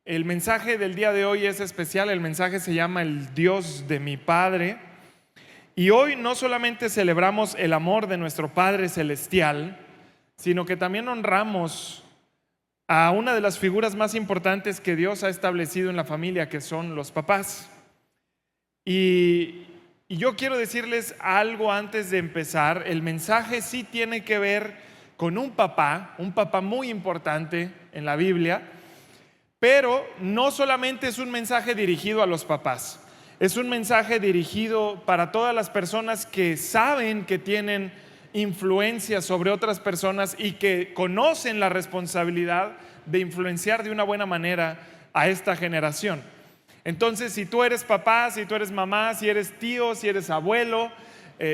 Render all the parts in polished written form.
El mensaje del día de hoy es especial. El mensaje se llama El Dios de mi Padre. Y hoy no solamente celebramos el amor de nuestro Padre Celestial, sino que también honramos a una de las figuras más importantes que Dios ha establecido en la familia, que son los papás. Y yo quiero decirles algo antes de empezar. El mensaje sí tiene que ver con un papá muy importante en la Biblia. Pero no solamente es un mensaje dirigido a los papás, es un mensaje dirigido para todas las personas que saben que tienen influencia sobre otras personas y que conocen la responsabilidad de influenciar de una buena manera a esta generación. Entonces, si tú eres papá, si tú eres mamá, si eres tío, si eres abuelo,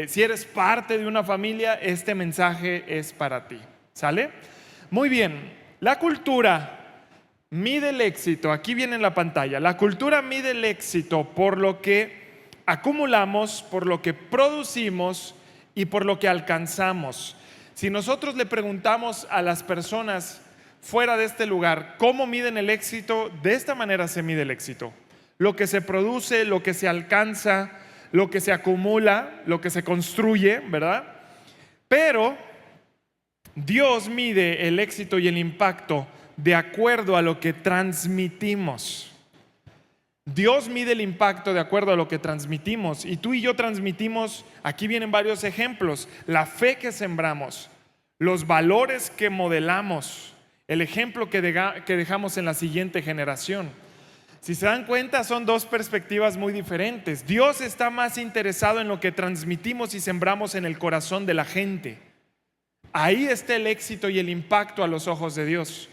si eres parte de una familia, este mensaje es para ti. ¿Sale? Muy bien, la cultura mide el éxito, aquí viene en la pantalla. La cultura mide el éxito por lo que acumulamos, por lo que producimos y por lo que alcanzamos. Si nosotros le preguntamos a las personas fuera de este lugar cómo miden el éxito, de esta manera se mide el éxito: lo que se produce, lo que se alcanza, lo que se acumula, lo que se construye, ¿verdad? Pero Dios mide el éxito y el impacto de acuerdo a lo que transmitimos. Dios mide el impacto de acuerdo a lo que transmitimos. Y tú y yo transmitimos, aquí vienen varios ejemplos: la fe que sembramos, los valores que modelamos, el ejemplo que dejamos en la siguiente generación. Si se dan cuenta, son dos perspectivas muy diferentes. Dios está más interesado en lo que transmitimos y sembramos en el corazón de la gente. Ahí está el éxito y el impacto a los ojos de Dios.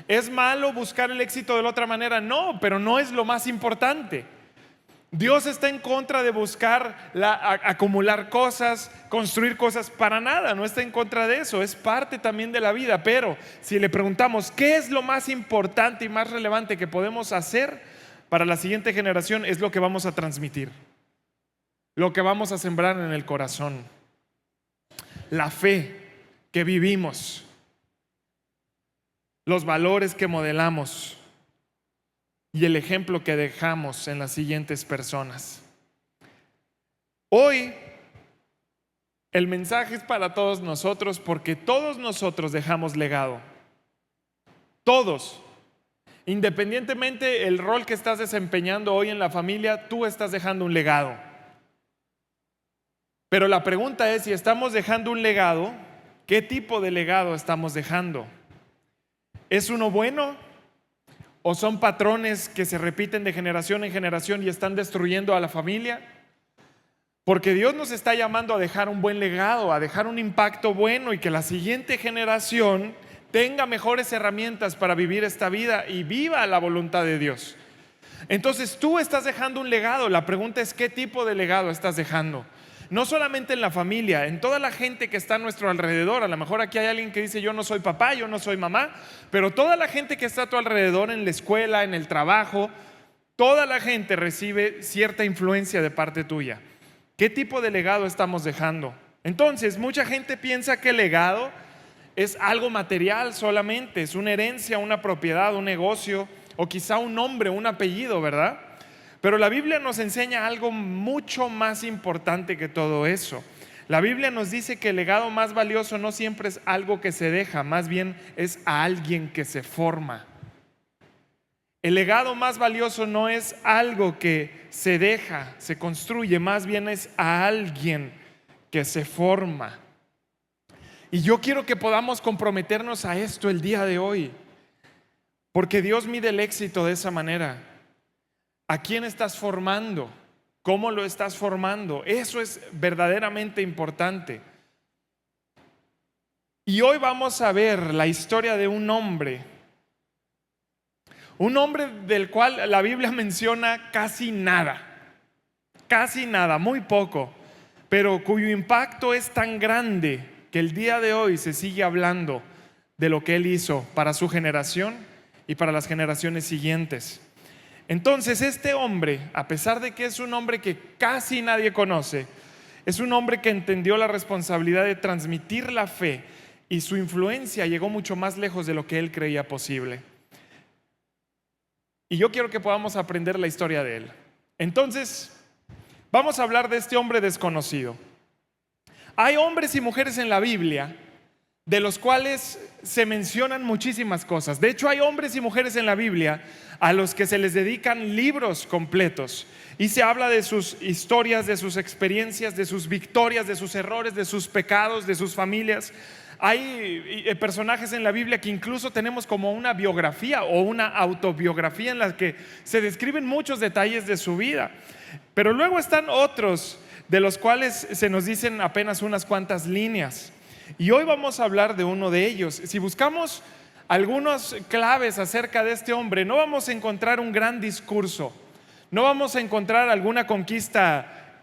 ¿Es malo buscar el éxito de la otra manera? No, pero no es lo más importante. Dios está en contra de buscar acumular cosas, construir cosas, para nada, no está en contra de eso, es parte también de la vida. Pero si le preguntamos qué es lo más importante y más relevante que podemos hacer para la siguiente generación, es lo que vamos a transmitir, lo que vamos a sembrar en el corazón, la fe que vivimos, los valores que modelamos y el ejemplo que dejamos en las siguientes personas. Hoy el mensaje es para todos nosotros, porque todos nosotros dejamos legado. Todos, independientemente el rol que estás desempeñando hoy en la familia, tú estás dejando un legado. Pero la pregunta es, si estamos dejando un legado, ¿qué tipo de legado estamos dejando? ¿Es uno bueno? ¿O son patrones que se repiten de generación en generación y están destruyendo a la familia? Porque Dios nos está llamando a dejar un buen legado, a dejar un impacto bueno, y que la siguiente generación tenga mejores herramientas para vivir esta vida y viva la voluntad de Dios. Entonces tú estás dejando un legado. La pregunta es, ¿qué tipo de legado estás dejando? No solamente en la familia, en toda la gente que está a nuestro alrededor. A lo mejor aquí hay alguien que dice: yo no soy papá, yo no soy mamá, pero toda la gente que está a tu alrededor, en la escuela, en el trabajo, toda la gente recibe cierta influencia de parte tuya. ¿Qué tipo de legado estamos dejando? Entonces, mucha gente piensa que el legado es algo material solamente, es una herencia, una propiedad, un negocio, o quizá un nombre, un apellido, ¿verdad? Pero la Biblia nos enseña algo mucho más importante que todo eso. La Biblia nos dice que el legado más valioso no siempre es algo que se deja, más bien es a alguien que se forma. El legado más valioso no es algo que se deja, se construye, más bien es a alguien que se forma. Y yo quiero que podamos comprometernos a esto el día de hoy, porque Dios mide el éxito de esa manera. ¿A quién estás formando? ¿Cómo lo estás formando? Eso es verdaderamente importante. Y hoy vamos a ver la historia de un hombre del cual la Biblia menciona casi nada, muy poco, pero cuyo impacto es tan grande que el día de hoy se sigue hablando de lo que él hizo para su generación y para las generaciones siguientes. Entonces, este hombre, a pesar de que es un hombre que casi nadie conoce, es un hombre que entendió la responsabilidad de transmitir la fe, y su influencia llegó mucho más lejos de lo que él creía posible. Y yo quiero que podamos aprender la historia de él. Entonces, vamos a hablar de este hombre desconocido. Hay hombres y mujeres en la Biblia de los cuales se mencionan muchísimas cosas. De hecho, hay hombres y mujeres en la Biblia a los que se les dedican libros completos y se habla de sus historias, de sus experiencias, de sus victorias, de sus errores, de sus pecados, de sus familias. Hay personajes en la Biblia que incluso tenemos como una biografía o una autobiografía en la que se describen muchos detalles de su vida. Pero luego están otros de los cuales se nos dicen apenas unas cuantas líneas. Y hoy vamos a hablar de uno de ellos. Si buscamos algunas claves acerca de este hombre, no vamos a encontrar un gran discurso, no vamos a encontrar alguna conquista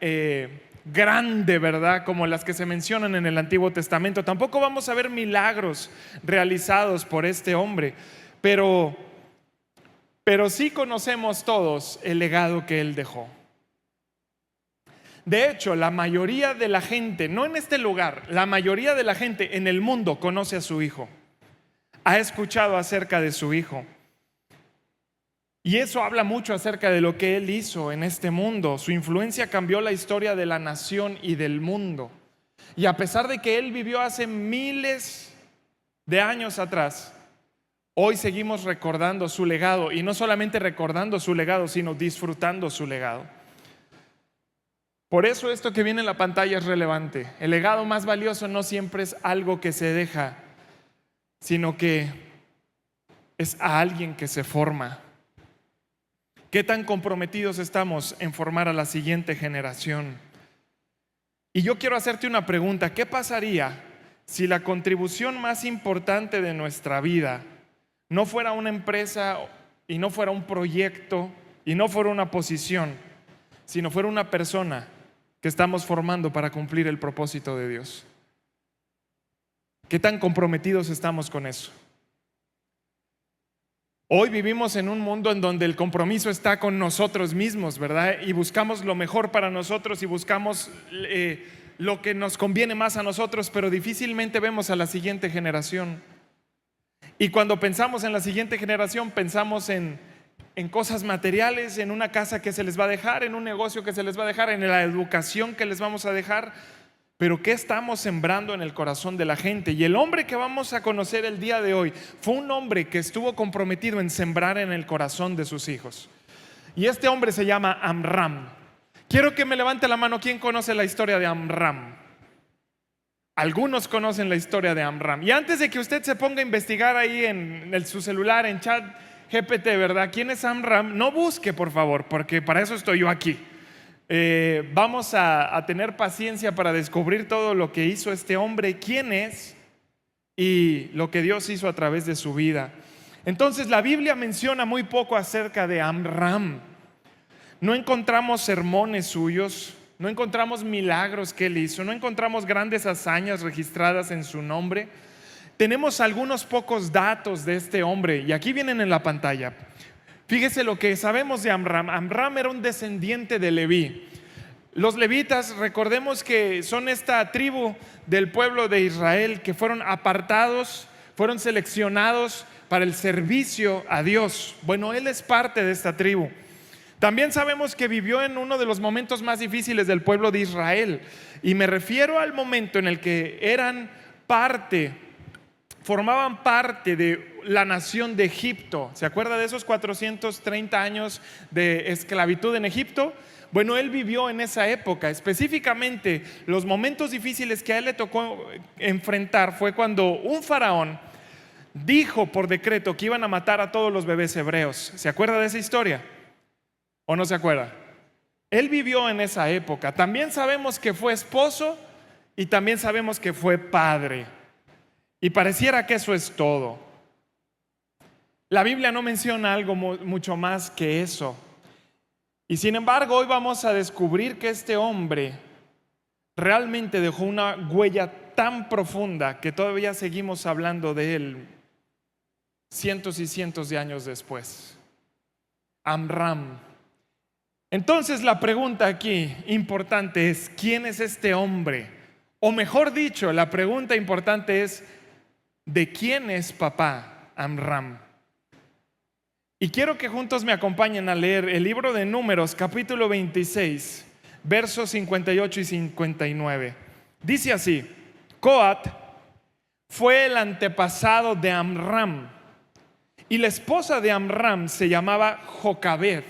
grande, ¿verdad? Como las que se mencionan en el Antiguo Testamento. Tampoco vamos a ver milagros realizados por este hombre, pero sí conocemos todos el legado que él dejó. De hecho, la mayoría de la gente, no en este lugar, la mayoría de la gente en el mundo conoce a su hijo, ha escuchado acerca de su hijo. Y eso habla mucho acerca de lo que él hizo en este mundo. Su influencia cambió la historia de la nación y del mundo. Y a pesar de que él vivió hace miles de años atrás, hoy seguimos recordando su legado. Y no solamente recordando su legado, sino disfrutando su legado. Por eso esto que viene en la pantalla es relevante. El legado más valioso no siempre es algo que se deja, sino que es a alguien que se forma. ¿Qué tan comprometidos estamos en formar a la siguiente generación? Y yo quiero hacerte una pregunta. ¿Qué pasaría si la contribución más importante de nuestra vida no fuera una empresa y no fuera un proyecto y no fuera una posición, sino fuera una persona que estamos formando para cumplir el propósito de Dios? ¿Qué tan comprometidos estamos con eso? Hoy vivimos en un mundo en donde el compromiso está con nosotros mismos, ¿verdad? Y buscamos lo mejor para nosotros y buscamos lo que nos conviene más a nosotros, pero difícilmente vemos a la siguiente generación. Y cuando pensamos en la siguiente generación, pensamos en cosas materiales, en una casa que se les va a dejar, en un negocio que se les va a dejar, en la educación que les vamos a dejar. Pero ¿qué estamos sembrando en el corazón de la gente? Y el hombre que vamos a conocer el día de hoy fue un hombre que estuvo comprometido en sembrar en el corazón de sus hijos. Y este hombre se llama Amram. Quiero que me levante la mano. ¿Quién conoce la historia de Amram? Algunos conocen la historia de Amram. Y antes de que usted se ponga a investigar ahí en su celular, en ChatGPT, ¿verdad? ¿Quién es Amram? No busque, por favor, porque para eso estoy yo aquí. Vamos a tener paciencia para descubrir todo lo que hizo este hombre, quién es y lo que Dios hizo a través de su vida. Entonces la Biblia menciona muy poco acerca de Amram. No encontramos sermones suyos, no encontramos milagros que él hizo, no encontramos grandes hazañas registradas en su nombre. Tenemos algunos pocos datos de este hombre y aquí vienen en la pantalla. Fíjese lo que sabemos de Amram. Amram era un descendiente de Leví. Los levitas, recordemos que son esta tribu del pueblo de Israel que fueron apartados, fueron seleccionados para el servicio a Dios. Bueno, él es parte de esta tribu. También sabemos que vivió en uno de los momentos más difíciles del pueblo de Israel. Y me refiero al momento en el que formaban parte de la nación de Egipto. ¿Se acuerda de esos 430 años de esclavitud en Egipto? Bueno, él vivió en esa época. Específicamente, los momentos difíciles que a él le tocó enfrentar fue cuando un faraón dijo por decreto que iban a matar a todos los bebés hebreos. ¿Se acuerda de esa historia? ¿O no se acuerda? Él vivió en esa época. También sabemos que fue esposo y también sabemos que fue padre. Y pareciera que eso es todo. La Biblia no menciona algo mucho más que eso. Y sin embargo, hoy vamos a descubrir que este hombre realmente dejó una huella tan profunda que todavía seguimos hablando de él cientos y cientos de años después. Amram. Entonces la pregunta aquí importante es: ¿quién es este hombre? O mejor dicho, la pregunta importante es: ¿de quién es papá Amram? Y quiero que juntos me acompañen a leer el libro de Números, capítulo 26, versos 58 y 59. Dice así: Coat fue el antepasado de Amram, y la esposa de Amram se llamaba Jocabed.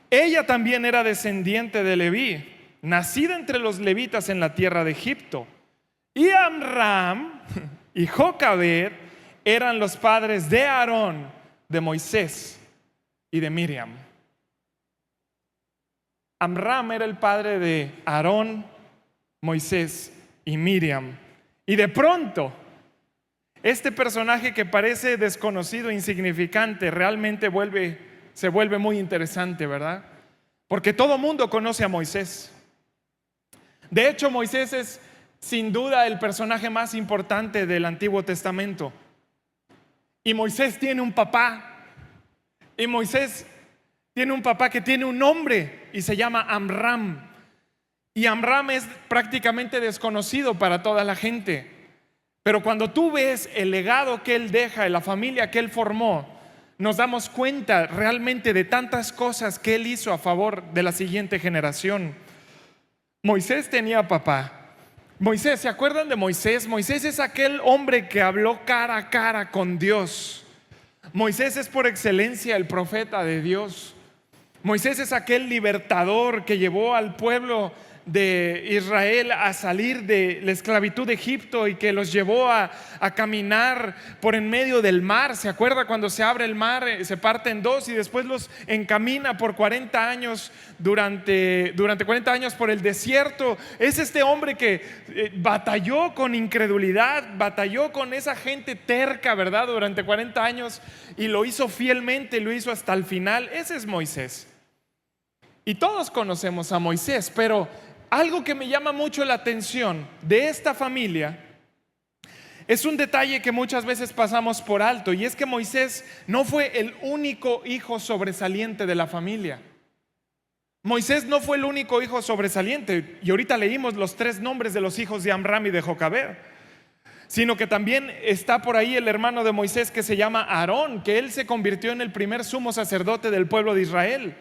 Ella también era descendiente de Leví, nacida entre los levitas en la tierra de Egipto. Y Amram y Jocabed eran los padres de Aarón, de Moisés y de Miriam. Amram era el padre de Aarón, Moisés y Miriam. Y de pronto, este personaje que parece desconocido, insignificante, realmente se vuelve muy interesante, ¿verdad? Porque todo mundo conoce a Moisés. De hecho, Moisés es sin duda el personaje más importante del Antiguo Testamento. Y Moisés tiene un papá. Y Moisés tiene un papá que tiene un nombre y se llama Amram. Y Amram es prácticamente desconocido para toda la gente. Pero cuando tú ves el legado que él deja, la familia que él formó, nos damos cuenta realmente de tantas cosas que él hizo a favor de la siguiente generación. Moisés tenía papá. Moisés, ¿se acuerdan de Moisés? Moisés es aquel hombre que habló cara a cara con Dios. Moisés es por excelencia el profeta de Dios. Moisés es aquel libertador que llevó al pueblo de Israel a salir de la esclavitud de Egipto y que los llevó a caminar por en medio del mar. ¿Se acuerda cuando se abre el mar, se parte en dos y después los encamina por 40 años durante 40 años por el desierto? Es este hombre que batalló con incredulidad, batalló con esa gente terca, ¿verdad? Durante 40 años y lo hizo fielmente, lo hizo hasta el final. Ese es Moisés. Y todos conocemos a Moisés, pero algo que me llama mucho la atención de esta familia es un detalle que muchas veces pasamos por alto, y es que Moisés no fue el único hijo sobresaliente de la familia. Moisés no fue el único hijo sobresaliente, y ahorita leímos los 3 nombres de los hijos de Amram y de Jocabed, sino que también está por ahí el hermano de Moisés que se llama Aarón, que él se convirtió en el primer sumo sacerdote del pueblo de Israel.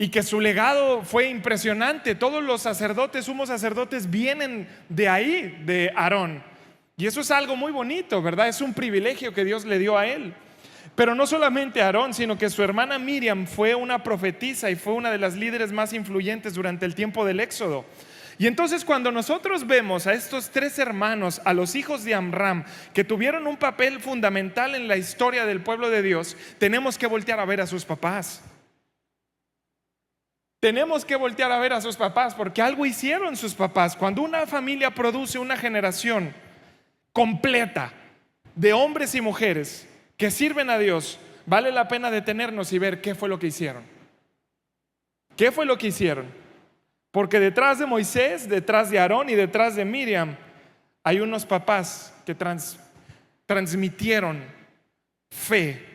Y que su legado fue impresionante. Todos los sacerdotes, sumos sacerdotes, vienen de ahí, de Aarón. Y eso es algo muy bonito, ¿verdad? Es un privilegio que Dios le dio a él. Pero no solamente Aarón, sino que su hermana Miriam fue una profetisa y fue una de las líderes más influyentes durante el tiempo del Éxodo. Y entonces cuando nosotros vemos a estos 3 hermanos, a los hijos de Amram, que tuvieron un papel fundamental en la historia del pueblo de Dios, tenemos que voltear a ver a sus papás. Tenemos que voltear a ver a sus papás, porque algo hicieron sus papás. Cuando una familia produce una generación completa de hombres y mujeres que sirven a Dios, vale la pena detenernos y ver qué fue lo que hicieron. ¿Qué fue lo que hicieron? Porque detrás de Moisés, detrás de Aarón y detrás de Miriam hay unos papás que transmitieron fe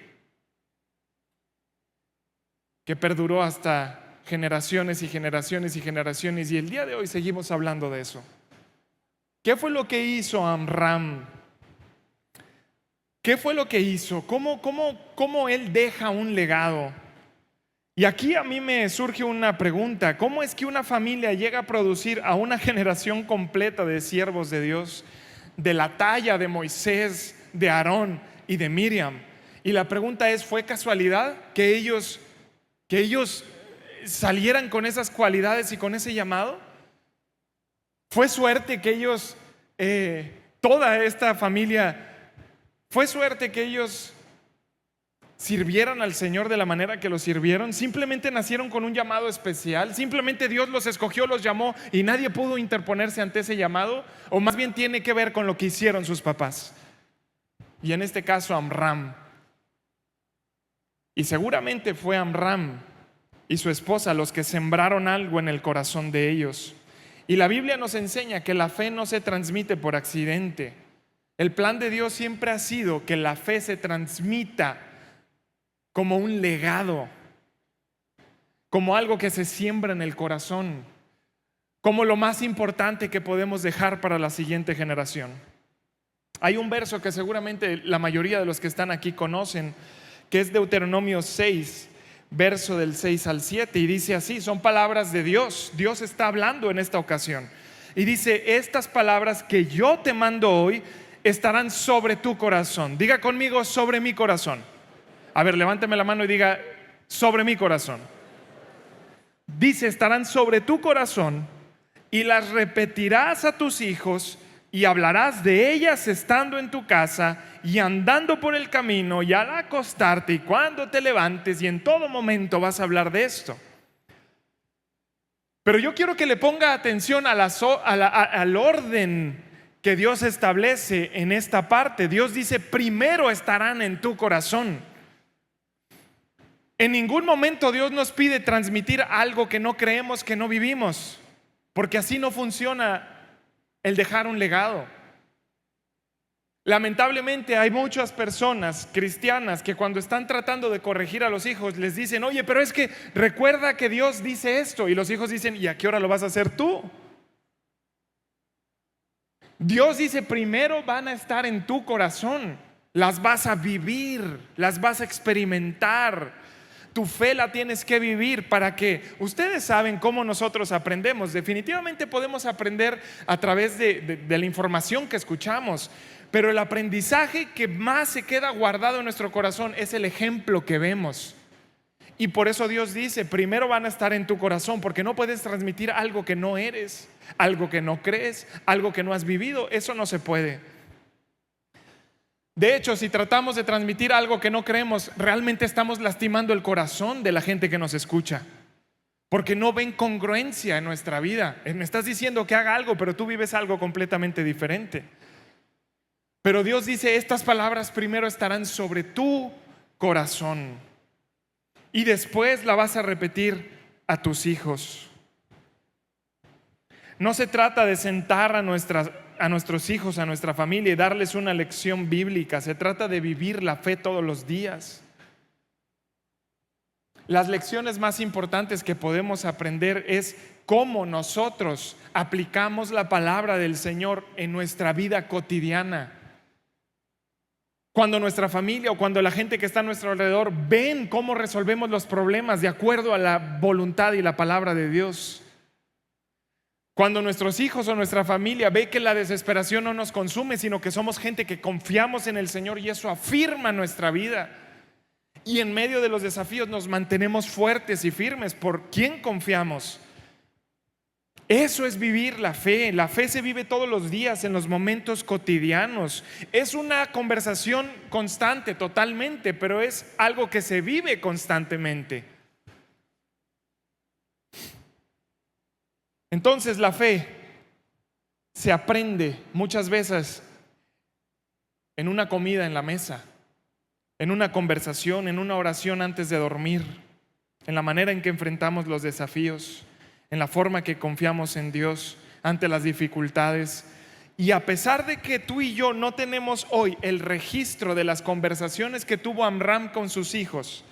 que perduró hasta generaciones y generaciones y generaciones, y el día de hoy seguimos hablando de eso. ¿Qué fue lo que hizo Amram? ¿Qué fue lo que hizo? ¿Cómo él deja un legado? Y aquí a mí me surge una pregunta: ¿cómo es que una familia llega a producir a una generación completa de siervos de Dios, de la talla de Moisés, de Aarón y de Miriam? Y la pregunta es: ¿fue casualidad que ellos salieran con esas cualidades y con ese llamado? ¿Fue suerte que ellos, toda esta familia, fue suerte que ellos sirvieran al Señor de la manera que lo sirvieron? ¿Simplemente nacieron con un llamado especial? ¿Simplemente Dios los escogió, los llamó y nadie pudo interponerse ante ese llamado? ¿O más bien tiene que ver con lo que hicieron sus papás? Y en este caso Amram. Y seguramente fue Amram y su esposa los que sembraron algo en el corazón de ellos. Y la Biblia nos enseña que la fe no se transmite por accidente. El plan de Dios siempre ha sido que la fe se transmita como un legado, como algo que se siembra en el corazón, como lo más importante que podemos dejar para la siguiente generación. Hay un verso que seguramente la mayoría de los que están aquí conocen, que es Deuteronomio 6, verso del 6 al 7, y dice así, son palabras de Dios. Dios está hablando en esta ocasión. Y dice, estas palabras que yo te mando hoy estarán sobre tu corazón. Diga conmigo, sobre mi corazón. A ver, levánteme la mano y diga, sobre mi corazón. Dice, estarán sobre tu corazón y las repetirás a tus hijos y hablarás de ellas estando en tu casa y andando por el camino y al acostarte y cuando te levantes, y en todo momento vas a hablar de esto. Pero yo quiero que le ponga atención al orden que Dios establece en esta parte. Dios dice, primero estarán en tu corazón. En ningún momento Dios nos pide transmitir algo que no creemos, que no vivimos, porque así no funciona el dejar un legado. Lamentablemente hay muchas personas cristianas que cuando están tratando de corregir a los hijos les dicen, oye, pero es que recuerda que Dios dice esto, y los hijos dicen, ¿y a qué hora lo vas a hacer tú? Dios dice, primero van a estar en tu corazón, las vas a vivir, las vas a experimentar. Tu fe la tienes que vivir para que ustedes saben cómo nosotros aprendemos. Definitivamente podemos aprender a través de la información que escuchamos, pero el aprendizaje que más se queda guardado en nuestro corazón es el ejemplo que vemos. Y por eso Dios dice, primero van a estar en tu corazón, porque no puedes transmitir algo que no eres, algo que no crees, algo que no has vivido. Eso no se puede. De hecho, si tratamos de transmitir algo que no creemos, realmente estamos lastimando el corazón de la gente que nos escucha, porque no ven congruencia en nuestra vida. Me estás diciendo que haga algo, pero tú vives algo completamente diferente. Pero Dios dice, estas palabras primero estarán sobre tu corazón y después la vas a repetir a tus hijos. No se trata de sentar a nuestros hijos, a nuestra familia, y darles una lección bíblica. Se trata de vivir la fe todos los días. Las lecciones más importantes que podemos aprender es cómo nosotros aplicamos la palabra del Señor en nuestra vida cotidiana. Cuando nuestra familia o cuando la gente que está a nuestro alrededor ven cómo resolvemos los problemas de acuerdo a la voluntad y la palabra de Dios. Cuando nuestros hijos o nuestra familia ve que la desesperación no nos consume, sino que somos gente que confiamos en el Señor, y eso afirma nuestra vida. Y en medio de los desafíos nos mantenemos fuertes y firmes. ¿Por quién confiamos? Eso es vivir la fe. La fe se vive todos los días, en los momentos cotidianos. Es una conversación constante, totalmente, pero es algo que se vive constantemente. Entonces la fe se aprende muchas veces en una comida en la mesa, en una conversación, en una oración antes de dormir, en la manera en que enfrentamos los desafíos, en la forma que confiamos en Dios ante las dificultades. Y a pesar de que tú y yo no tenemos hoy el registro de las conversaciones que tuvo Amram con sus hijos,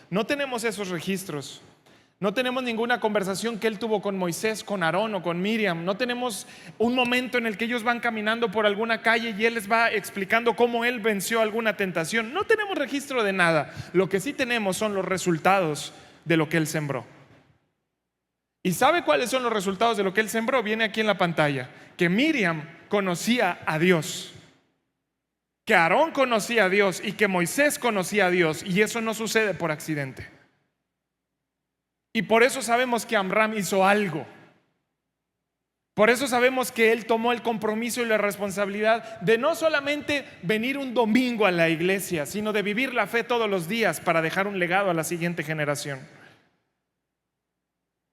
no tenemos esos registros. No tenemos ninguna conversación que él tuvo con Moisés, con Aarón o con Miriam. No tenemos un momento en el que ellos van caminando por alguna calle y él les va explicando cómo él venció alguna tentación. No tenemos registro de nada. Lo que sí tenemos son los resultados de lo que él sembró. ¿Y sabe cuáles son los resultados de lo que él sembró? Viene aquí en la pantalla. Que Miriam conocía a Dios, que Aarón conocía a Dios y que Moisés conocía a Dios. Y eso no sucede por accidente. Y por eso sabemos que Amram hizo algo. Por eso sabemos que él tomó el compromiso y la responsabilidad de no solamente venir un domingo a la iglesia, sino de vivir la fe todos los días para dejar un legado a la siguiente generación.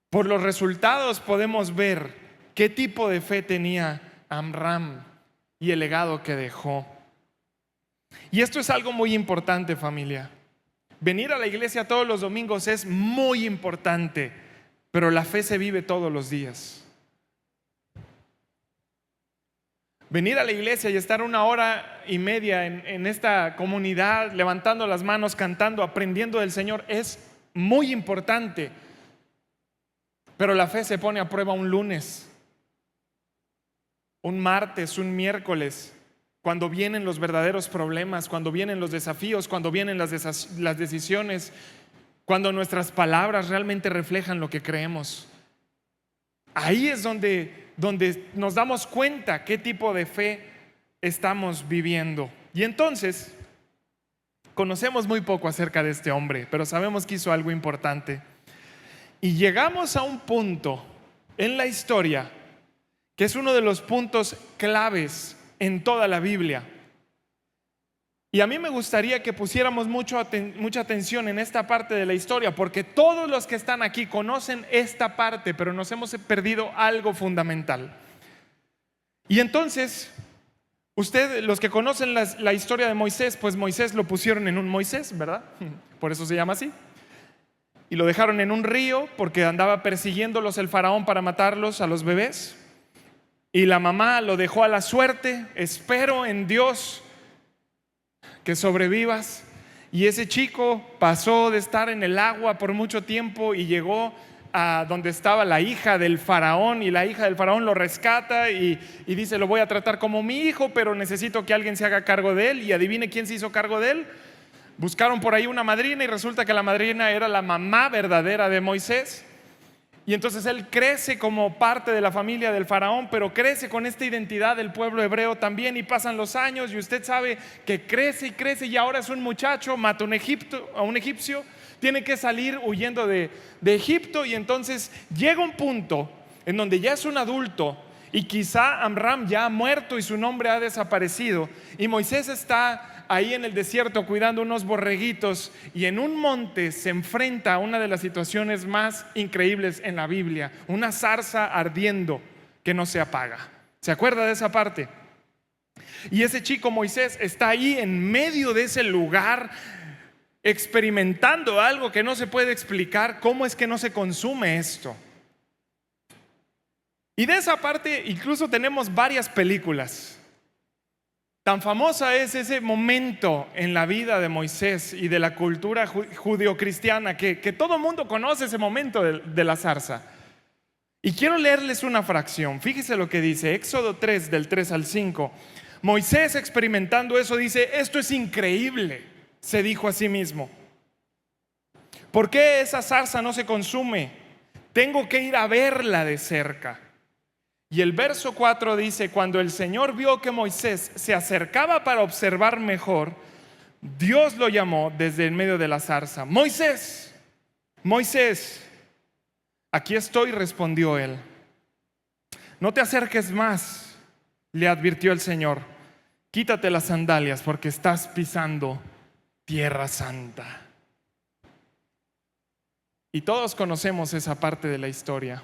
Por los resultados podemos ver qué tipo de fe tenía Amram y el legado que dejó. Y esto es algo muy importante, familia. Venir a la iglesia todos los domingos es muy importante, pero la fe se vive todos los días. Venir a la iglesia y estar 1 hora y media en esta comunidad, levantando las manos, cantando, aprendiendo del Señor, es muy importante. Pero la fe se pone a prueba un lunes, un martes, un miércoles, cuando vienen los verdaderos problemas, cuando vienen los desafíos, cuando vienen las decisiones, cuando nuestras palabras realmente reflejan lo que creemos. Ahí es donde nos damos cuenta qué tipo de fe estamos viviendo. Y entonces, conocemos muy poco acerca de este hombre, pero sabemos que hizo algo importante. Y llegamos a un punto en la historia que es uno de los puntos claves en toda la Biblia. Y a mí me gustaría que pusiéramos mucha atención en esta parte de la historia, porque todos los que están aquí conocen esta parte, pero nos hemos perdido algo fundamental. Y entonces, ustedes, los que conocen la historia de Moisés, pues Moisés lo pusieron en un Moisés, ¿verdad? Por eso se llama así. Y lo dejaron en un río porque andaba persiguiéndolos el faraón para matarlos a los bebés. Y la mamá lo dejó a la suerte. Espero en Dios que sobrevivas. Y ese chico pasó de estar en el agua por mucho tiempo y llegó a donde estaba la hija del faraón, y la hija del faraón lo rescata y dice: lo voy a tratar como mi hijo, pero necesito que alguien se haga cargo de él. Y adivine quién se hizo cargo de él. Buscaron por ahí una madrina y resulta que la madrina era la mamá verdadera de Moisés. Y entonces él crece como parte de la familia del faraón, pero crece con esta identidad del pueblo hebreo también. Y pasan los años y usted sabe que crece y crece, y ahora es un muchacho, mata a un egipcio, tiene que salir huyendo de Egipto. Y entonces llega un punto en donde ya es un adulto, y quizá Amram ya ha muerto y su nombre ha desaparecido, y Moisés está ahí en el desierto cuidando unos borreguitos, y en un monte se enfrenta a una de las situaciones más increíbles en la Biblia: una zarza ardiendo que no se apaga. ¿Se acuerda de esa parte? Y ese chico Moisés está ahí en medio de ese lugar, experimentando algo que no se puede explicar. ¿Cómo es que no se consume esto? Y de esa parte incluso tenemos varias películas. Tan famosa es ese momento en la vida de Moisés y de la cultura judeocristiana que todo el mundo conoce ese momento de la zarza. Y quiero leerles una fracción. Fíjese lo que dice Éxodo 3, del 3 al 5. Moisés, experimentando eso, dice: esto es increíble, se dijo a sí mismo. ¿Por qué esa zarza no se consume? Tengo que ir a verla de cerca. Y el verso 4 dice: cuando el Señor vio que Moisés se acercaba para observar mejor, Dios lo llamó desde el medio de la zarza: Moisés, Moisés. Aquí estoy, respondió él. No te acerques más, le advirtió el Señor. Quítate las sandalias porque estás pisando tierra santa. Y todos conocemos esa parte de la historia.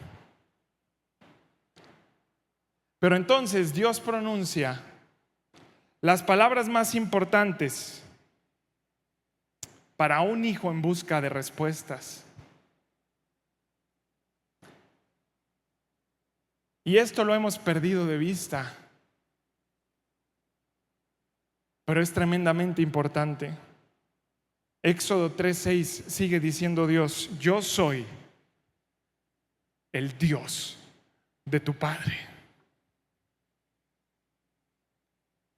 Pero entonces Dios pronuncia las palabras más importantes para un hijo en busca de respuestas. Y esto lo hemos perdido de vista, pero es tremendamente importante. Éxodo 3:6 sigue diciendo Dios: yo soy el Dios de tu padre.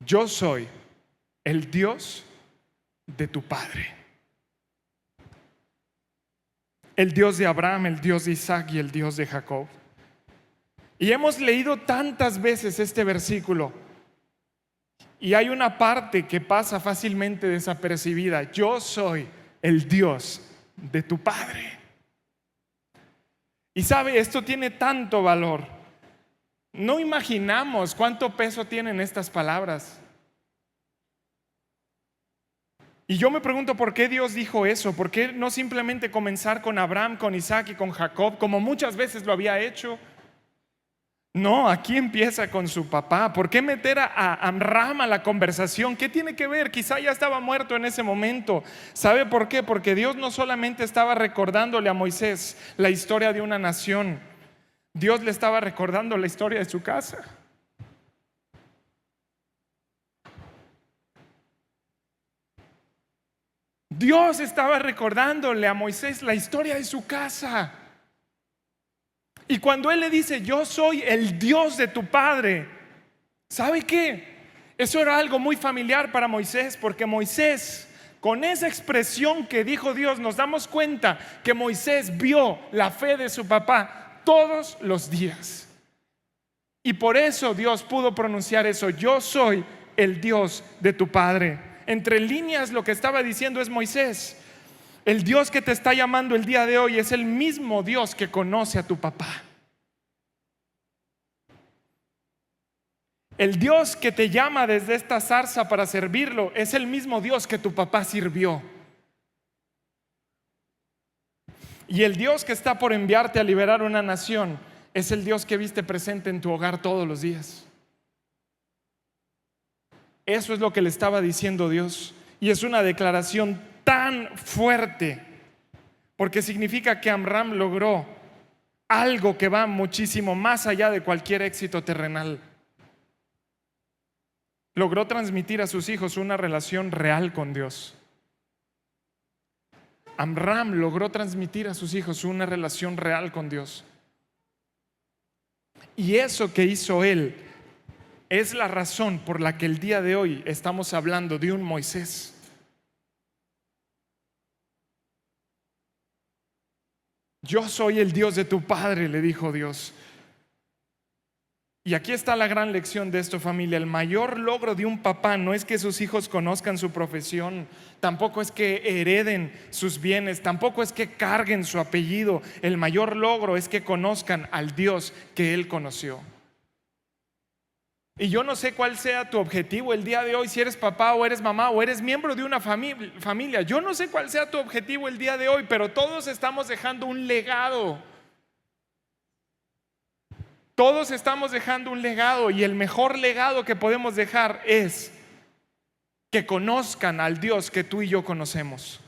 Yo soy el Dios de tu padre. El Dios de Abraham, el Dios de Isaac y el Dios de Jacob. Y hemos leído tantas veces este versículo, y hay una parte que pasa fácilmente desapercibida: yo soy el Dios de tu padre. Y sabe, esto tiene tanto valor. No imaginamos cuánto peso tienen estas palabras. Y yo me pregunto por qué Dios dijo eso. ¿Por qué no simplemente comenzar con Abraham, con Isaac y con Jacob, como muchas veces lo había hecho? No, aquí empieza con su papá. ¿Por qué meter a Amram a la conversación? ¿Qué tiene que ver? Quizá ya estaba muerto en ese momento. ¿Sabe por qué? Porque Dios no solamente estaba recordándole a Moisés la historia de una nación, Dios le estaba recordando la historia de su casa. Dios estaba recordándole a Moisés la historia de su casa. Y cuando él le dice: yo soy el Dios de tu padre, ¿sabe qué? Eso era algo muy familiar para Moisés, porque Moisés, con esa expresión que dijo Dios, nos damos cuenta que Moisés vio la fe de su papá todos los días. Y por eso Dios pudo pronunciar eso: yo soy el Dios de tu padre. Entre líneas lo que estaba diciendo es: Moisés, el Dios que te está llamando el día de hoy es el mismo Dios que conoce a tu papá. El Dios que te llama desde esta zarza para servirlo es el mismo Dios que tu papá sirvió. Y el Dios que está por enviarte a liberar una nación es el Dios que viste presente en tu hogar todos los días. Eso es lo que le estaba diciendo Dios. Y es una declaración tan fuerte, porque significa que Amram logró algo que va muchísimo más allá de cualquier éxito terrenal. Logró transmitir a sus hijos una relación real con Dios. Amram logró transmitir a sus hijos una relación real con Dios. Y eso que hizo él es la razón por la que el día de hoy estamos hablando de un Moisés. Yo soy el Dios de tu padre, le dijo Dios. Y aquí está la gran lección de esto, familia. El mayor logro de un papá no es que sus hijos conozcan su profesión, tampoco es que hereden sus bienes, tampoco es que carguen su apellido. El mayor logro es que conozcan al Dios que él conoció. Y yo no sé cuál sea tu objetivo el día de hoy, si eres papá o eres mamá o eres miembro de una familia. Yo no sé cuál sea tu objetivo el día de hoy, pero todos estamos dejando un legado. Todos estamos dejando un legado, y el mejor legado que podemos dejar es que conozcan al Dios que tú y yo conocemos.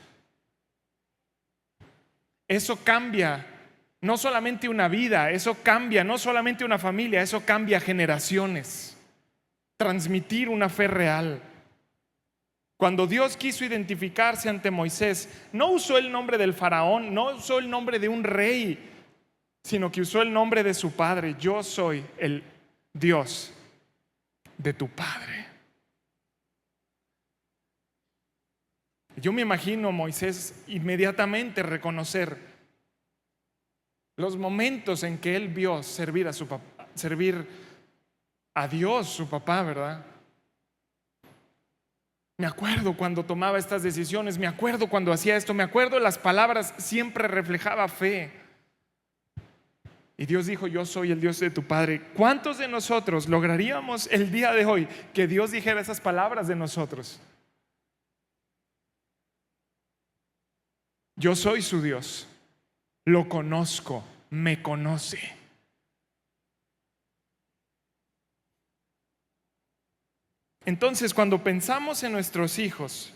Eso cambia no solamente una vida, eso cambia no solamente una familia, eso cambia generaciones. Transmitir una fe real. Cuando Dios quiso identificarse ante Moisés, no usó el nombre del faraón, no usó el nombre de un rey, sino que usó el nombre de su padre. Yo soy el Dios de tu padre. Yo me imagino a Moisés inmediatamente reconocer los momentos en que él vio servir a su papá, servir a Dios, su papá, ¿verdad? Me acuerdo cuando tomaba estas decisiones, me acuerdo cuando hacía esto, me acuerdo las palabras, siempre reflejaba fe. Y Dios dijo: yo soy el Dios de tu padre. ¿Cuántos de nosotros lograríamos el día de hoy que Dios dijera esas palabras de nosotros? Yo soy su Dios, lo conozco, me conoce. Entonces, cuando pensamos en nuestros hijos,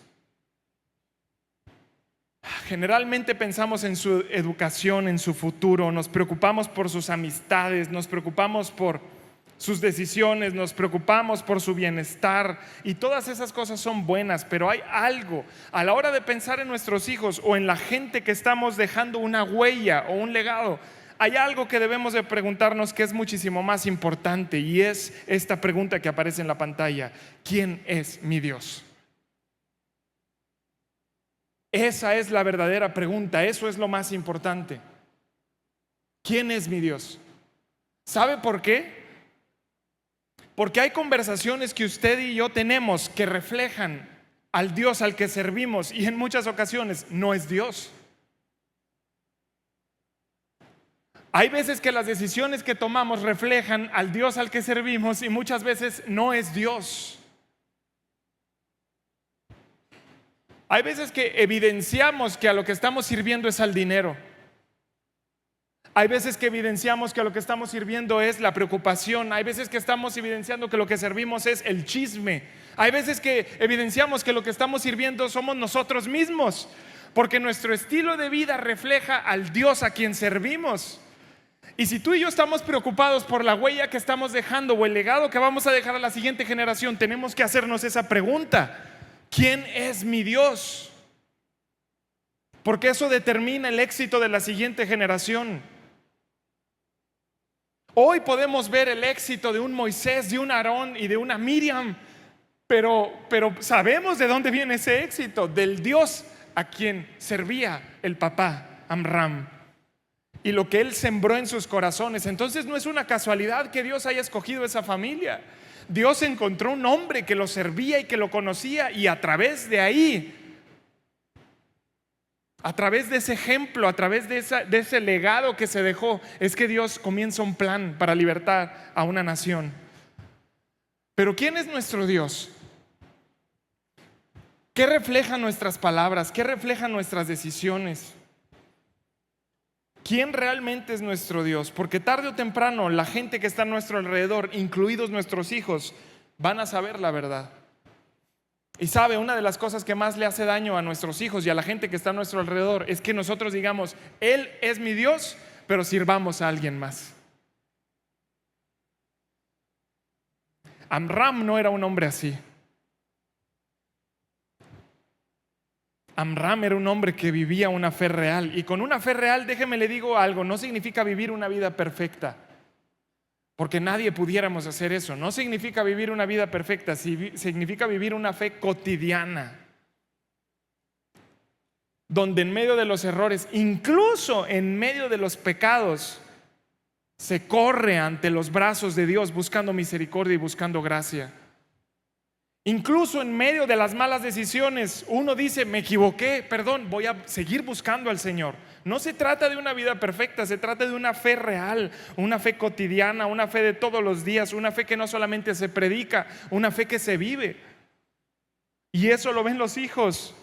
generalmente pensamos en su educación, en su futuro, nos preocupamos por sus amistades, nos preocupamos por sus decisiones, nos preocupamos por su bienestar, y todas esas cosas son buenas, pero hay algo a la hora de pensar en nuestros hijos o en la gente que estamos dejando una huella o un legado. Hay algo que debemos de preguntarnos que es muchísimo más importante, y es esta pregunta que aparece en la pantalla: ¿quién es mi Dios? Esa es la verdadera pregunta, eso es lo más importante. ¿Quién es mi Dios? ¿Sabe por qué? Porque hay conversaciones que usted y yo tenemos que reflejan al Dios al que servimos, y en muchas ocasiones no es Dios. Hay veces que las decisiones que tomamos reflejan al Dios al que servimos, y muchas veces no es Dios. Hay veces que evidenciamos que a lo que estamos sirviendo es al dinero. Hay veces que evidenciamos que a lo que estamos sirviendo es la preocupación. Hay veces que estamos evidenciando que lo que servimos es el chisme. Hay veces que evidenciamos que lo que estamos sirviendo somos nosotros mismos, porque nuestro estilo de vida refleja al Dios a quien servimos. Y si tú y yo estamos preocupados por la huella que estamos dejando o el legado que vamos a dejar a la siguiente generación, tenemos que hacernos esa pregunta: ¿quién es mi Dios? Porque eso determina el éxito de la siguiente generación. Hoy podemos ver el éxito de un Moisés, de un Aarón y de una Miriam, Pero sabemos de dónde viene ese éxito, del Dios a quien servía el papá Amram y lo que él sembró en sus corazones. Entonces no es una casualidad que Dios haya escogido esa familia. Dios encontró un hombre que lo servía y que lo conocía, y a través de ahí, a través de ese ejemplo, a través de ese legado que se dejó, es que Dios comienza un plan para libertar a una nación. Pero ¿quién es nuestro Dios? ¿Qué reflejan nuestras palabras? ¿Qué reflejan nuestras decisiones? ¿Quién realmente es nuestro Dios? Porque tarde o temprano la gente que está a nuestro alrededor, incluidos nuestros hijos, van a saber la verdad. Y sabe, una de las cosas que más le hace daño a nuestros hijos y a la gente que está a nuestro alrededor es que nosotros digamos: Él es mi Dios, pero sirvamos a alguien más. Amram no era un hombre así. Amram era un hombre que vivía una fe real. Y con una fe real, déjeme le digo algo, no significa vivir una vida perfecta, porque nadie pudiéramos hacer eso. No significa vivir una vida perfecta, significa vivir una fe cotidiana, donde en medio de los errores, incluso en medio de los pecados, se corre ante los brazos de Dios buscando misericordia y buscando gracia. Incluso en medio de las malas decisiones, uno dice: me equivoqué, perdón, voy a seguir buscando al Señor. No se trata de una vida perfecta, se trata de una fe real, una fe cotidiana, una fe de todos los días, una fe que no solamente se predica, una fe que se vive. Y eso lo ven los hijos.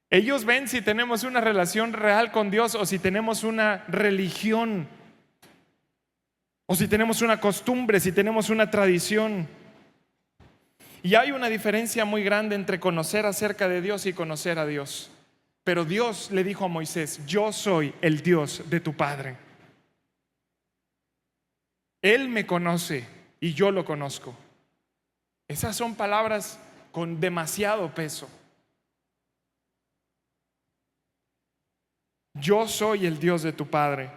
Ellos ven si tenemos una relación real con Dios o si tenemos una religión, o si tenemos una costumbre, si tenemos una tradición. Y hay una diferencia muy grande entre conocer acerca de Dios y conocer a Dios. Pero Dios le dijo a Moisés: yo soy el Dios de tu padre. Él me conoce y yo lo conozco. Esas son palabras con demasiado peso. Yo soy el Dios de tu padre.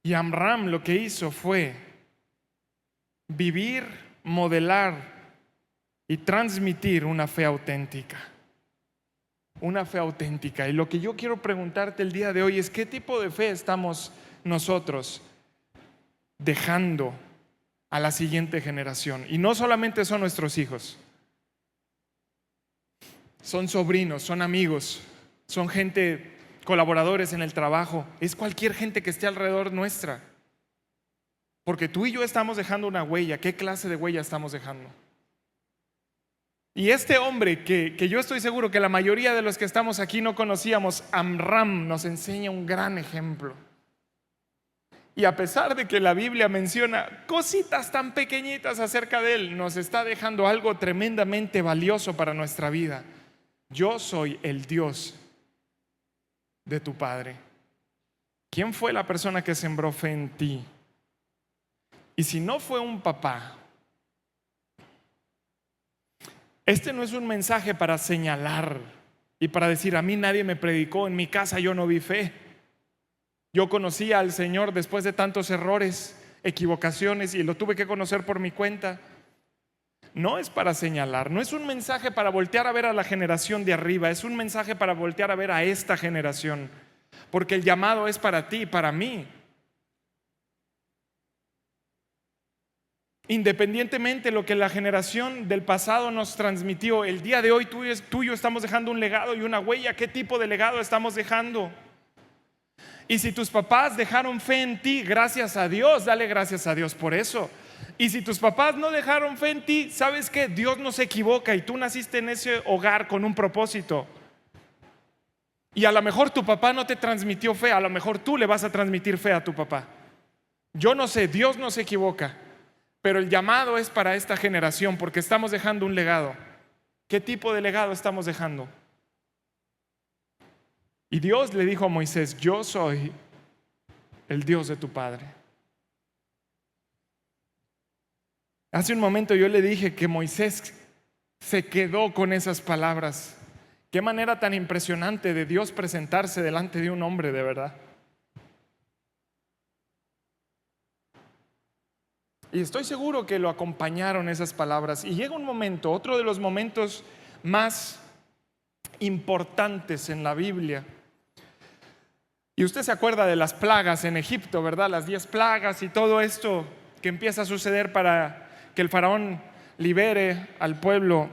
Y Amram lo que hizo fue vivir, modelar y transmitir una fe auténtica. Una fe auténtica. Y lo que yo quiero preguntarte el día de hoy es: ¿qué tipo de fe estamos nosotros dejando a la siguiente generación? Y no solamente son nuestros hijos, son sobrinos, son amigos, son gente, colaboradores en el trabajo, es cualquier gente que esté alrededor nuestra. Porque tú y yo estamos dejando una huella. ¿Qué clase de huella estamos dejando? Y este hombre que yo estoy seguro que la mayoría de los que estamos aquí no conocíamos, Amram, nos enseña un gran ejemplo. Y a pesar de que la Biblia menciona cositas tan pequeñitas acerca de él, nos está dejando algo tremendamente valioso para nuestra vida. Yo soy el Dios de tu padre. ¿Quién fue la persona que sembró fe en ti? Y si no fue un papá, este no es un mensaje para señalar y para decir: a mí nadie me predicó, en mi casa yo no vi fe. Yo conocí al Señor después de tantos errores, equivocaciones, y lo tuve que conocer por mi cuenta. No es para señalar, no es un mensaje para voltear a ver a la generación de arriba, es un mensaje para voltear a ver a esta generación, porque el llamado es para ti y para mí. Independientemente de lo que la generación del pasado nos transmitió, el día de hoy tú y yo estamos dejando un legado y una huella. ¿Qué tipo de legado estamos dejando? Y si tus papás dejaron fe en ti, gracias a Dios, dale gracias a Dios por eso. Y si tus papás no dejaron fe en ti, ¿sabes qué? Dios no se equivoca y tú naciste en ese hogar con un propósito. Y a lo mejor tu papá no te transmitió fe, a lo mejor tú le vas a transmitir fe a tu papá. Yo no sé, Dios no se equivoca. Pero el llamado es para esta generación, porque estamos dejando un legado. ¿Qué tipo de legado estamos dejando? Y Dios le dijo a Moisés: yo soy el Dios de tu padre. Hace un momento yo le dije que Moisés se quedó con esas palabras. Qué manera tan impresionante de Dios presentarse delante de un hombre, de verdad. Y estoy seguro que lo acompañaron esas palabras. Y llega un momento, otro de los momentos más importantes en la Biblia. Y usted se acuerda de las plagas en Egipto, ¿verdad? Las 10 plagas y todo esto que empieza a suceder para que el faraón libere al pueblo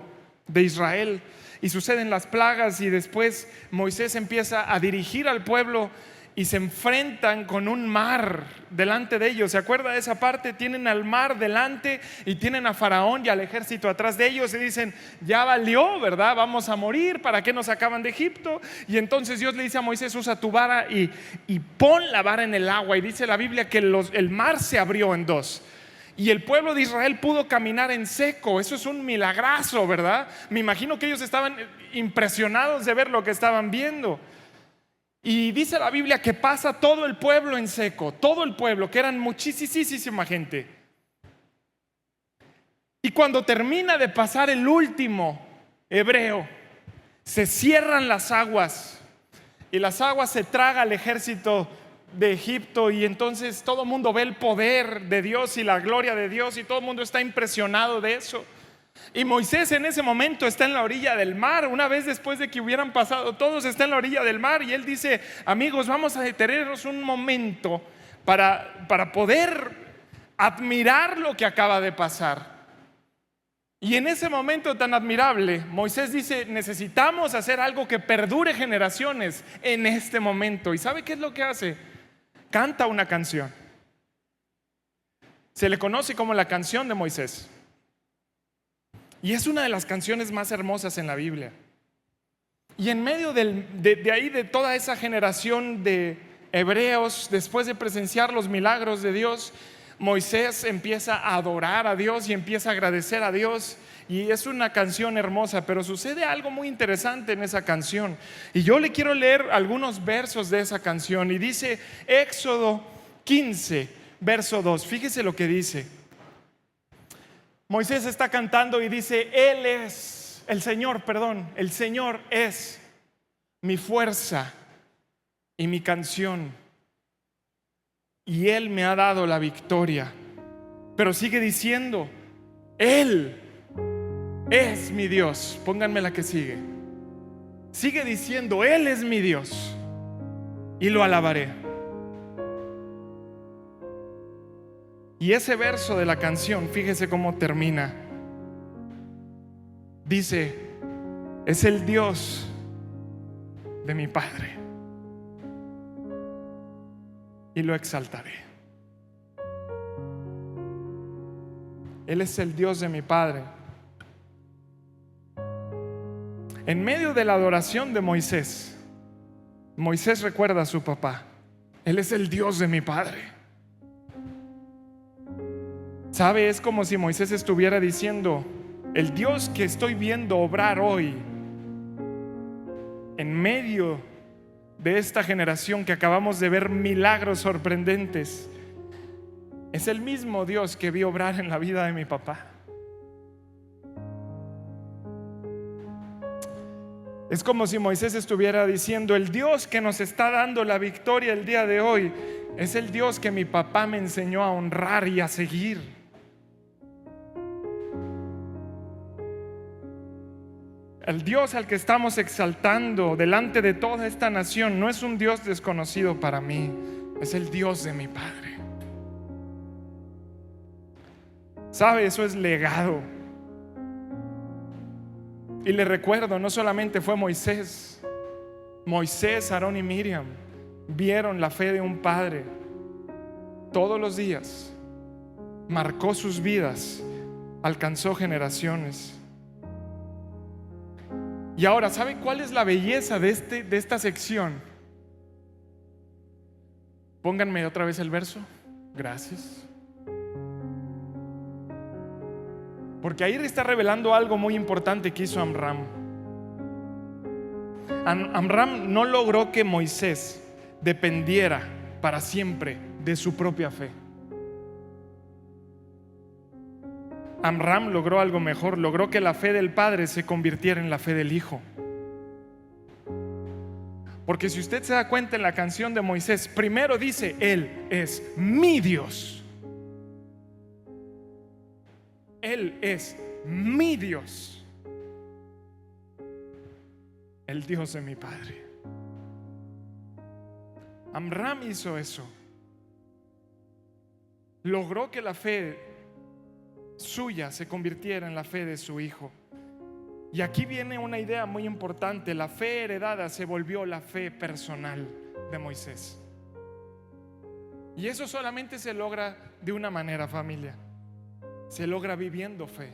de Israel. Y suceden las plagas y después Moisés empieza a dirigir al pueblo y se enfrentan con un mar delante de ellos. ¿Se acuerda de esa parte? Tienen al mar delante y tienen a Faraón y al ejército atrás de ellos y dicen, ya valió, ¿verdad? Vamos a morir, ¿para qué nos sacaban de Egipto? Y entonces Dios le dice a Moisés, usa tu vara y pon la vara en el agua. Y dice la Biblia que el mar se abrió en dos. Y el pueblo de Israel pudo caminar en seco. Eso es un milagrazo, ¿verdad? Me imagino que ellos estaban impresionados de ver lo que estaban viendo. Y dice la Biblia que pasa todo el pueblo en seco, todo el pueblo, que eran muchísima gente. Y cuando termina de pasar el último hebreo, se cierran las aguas y las aguas se traga al ejército de Egipto, y entonces todo el mundo ve el poder de Dios y la gloria de Dios y todo el mundo está impresionado de eso. Y Moisés en ese momento está en la orilla del mar. Una vez después de que hubieran pasado todos, está en la orilla del mar y él dice, amigos, vamos a detenernos un momento para poder admirar lo que acaba de pasar. Y en ese momento tan admirable, Moisés dice, necesitamos hacer algo que perdure generaciones en este momento. ¿Y sabe qué es lo que hace? Canta una canción. Se le conoce como la canción de Moisés. Y es una de las canciones más hermosas en la Biblia. Y en medio de ahí, de toda esa generación de hebreos, después de presenciar los milagros de Dios, Moisés empieza a adorar a Dios y empieza a agradecer a Dios. Y es una canción hermosa, pero sucede algo muy interesante en esa canción. Y yo le quiero leer algunos versos de esa canción. Y dice Éxodo 15, verso 2. Fíjese lo que dice. Moisés está cantando y dice, el Señor es mi fuerza y mi canción, y Él me ha dado la victoria. Pero sigue diciendo, Él es mi Dios. Pónganme la que sigue. Sigue diciendo, Él es mi Dios y lo alabaré. Y ese verso de la canción, fíjese cómo termina. Dice, es el Dios de mi Padre y lo exaltaré. Él es el Dios de mi Padre. En medio de la adoración de Moisés, Moisés recuerda a su papá. Él es el Dios de mi Padre. ¿Sabe? Es como si Moisés estuviera diciendo, el Dios que estoy viendo obrar hoy en medio de esta generación que acabamos de ver milagros sorprendentes, es el mismo Dios que vi obrar en la vida de mi papá. Es como si Moisés estuviera diciendo, el Dios que nos está dando la victoria el día de hoy es el Dios que mi papá me enseñó a honrar y a seguir. El Dios al que estamos exaltando delante de toda esta nación no es un Dios desconocido para mí, es el Dios de mi Padre. ¿Sabe? Eso es legado. Y le recuerdo, no solamente fue Moisés, Aarón y Miriam vieron la fe de un padre todos los días, marcó sus vidas, alcanzó generaciones. Y ahora, ¿sabe cuál es la belleza de esta sección? Pónganme otra vez el verso. Gracias. Porque ahí está revelando algo muy importante que hizo Amram. Amram no logró que Moisés dependiera para siempre de su propia fe. Amram logró algo mejor, logró que la fe del padre se convirtiera en la fe del hijo. Porque si usted se da cuenta en la canción de Moisés, primero dice, Él es mi Dios. Él es mi Dios, el Dios de mi padre. Amram hizo eso. Logró que la fe suya se convirtiera en la fe de su hijo. Y aquí viene una idea muy importante: la fe heredada se volvió la fe personal de Moisés. Y eso solamente se logra de una manera, familia. Se logra viviendo fe.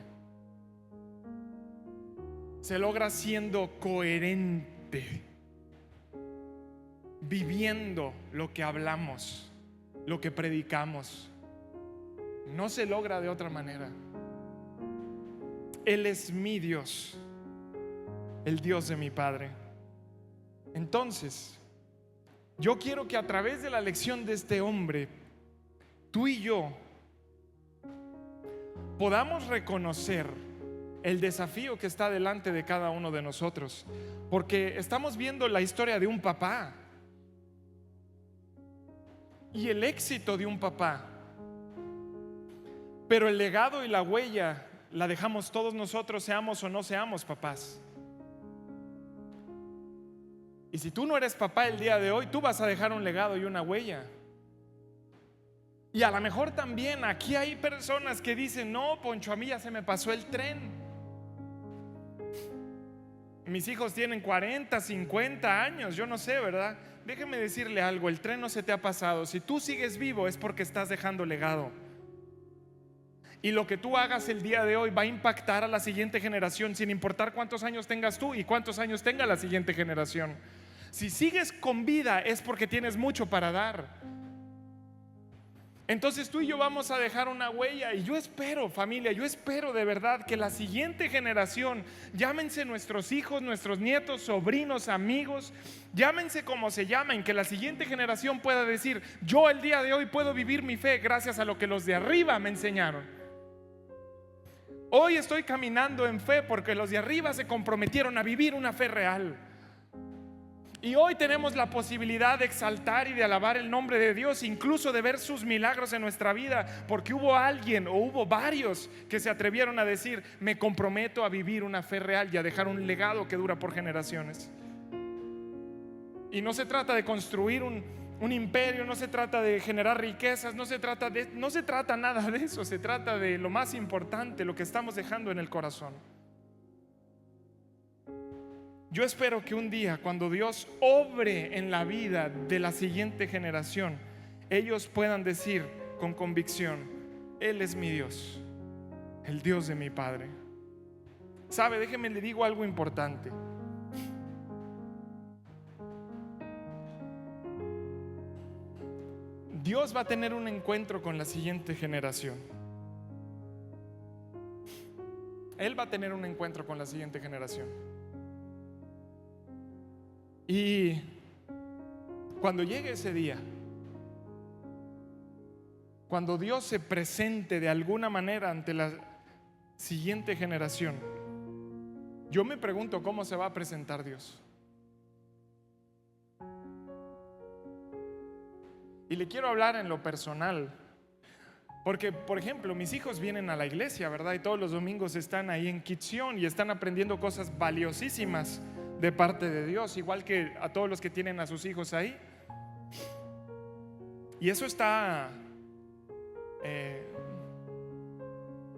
Se logra siendo coherente, viviendo lo que hablamos, lo que predicamos. No se logra de otra manera. Él es mi Dios, el Dios de mi padre. Entonces, yo quiero que a través de la lección de este hombre, tú y yo podamos reconocer el desafío que está delante de cada uno de nosotros, porque estamos viendo la historia de un papá y el éxito de un papá, pero el legado y la huella la dejamos todos nosotros, seamos o no seamos papás. Y si tú no eres papá el día de hoy, tú vas a dejar un legado y una huella. Y a lo mejor también aquí hay personas que dicen: no, Poncho, a mí ya se me pasó el tren. Mis hijos tienen 40, 50 años, yo no sé, ¿verdad? Déjeme decirle algo: el tren no se te ha pasado. Si tú sigues vivo es porque estás dejando legado. Y lo que tú hagas el día de hoy va a impactar a la siguiente generación, sin importar cuántos años tengas tú y cuántos años tenga la siguiente generación. Si sigues con vida es porque tienes mucho para dar. Entonces tú y yo vamos a dejar una huella. Y yo espero, familia, yo espero de verdad que la siguiente generación, llámense nuestros hijos, nuestros nietos, sobrinos, amigos, llámense como se llamen, que la siguiente generación pueda decir: yo el día de hoy puedo vivir mi fe gracias a lo que los de arriba me enseñaron. Hoy estoy caminando en fe porque los de arriba se comprometieron a vivir una fe real. Y hoy tenemos la posibilidad de exaltar y de alabar el nombre de Dios, incluso de ver sus milagros en nuestra vida, porque hubo alguien o hubo varios que se atrevieron a decir: me comprometo a vivir una fe real y a dejar un legado que dura por generaciones. Y no se trata de construir un imperio, no se trata de generar riquezas, no se trata nada de eso. Se trata de lo más importante, lo que estamos dejando en el corazón. Yo espero que un día, cuando Dios obre en la vida de la siguiente generación, ellos puedan decir con convicción: Él es mi Dios, el Dios de mi padre. ¿Sabe? Déjeme le digo algo importante. Dios va a tener un encuentro con la siguiente generación. Él va a tener un encuentro con la siguiente generación. Y cuando llegue ese día, cuando Dios se presente de alguna manera ante la siguiente generación, yo me pregunto cómo se va a presentar Dios. Y le quiero hablar en lo personal, porque, por ejemplo, mis hijos vienen a la iglesia, ¿verdad? Y todos los domingos están ahí en Kitzion y están aprendiendo cosas valiosísimas de parte de Dios, igual que a todos los que tienen a sus hijos ahí. Y eso está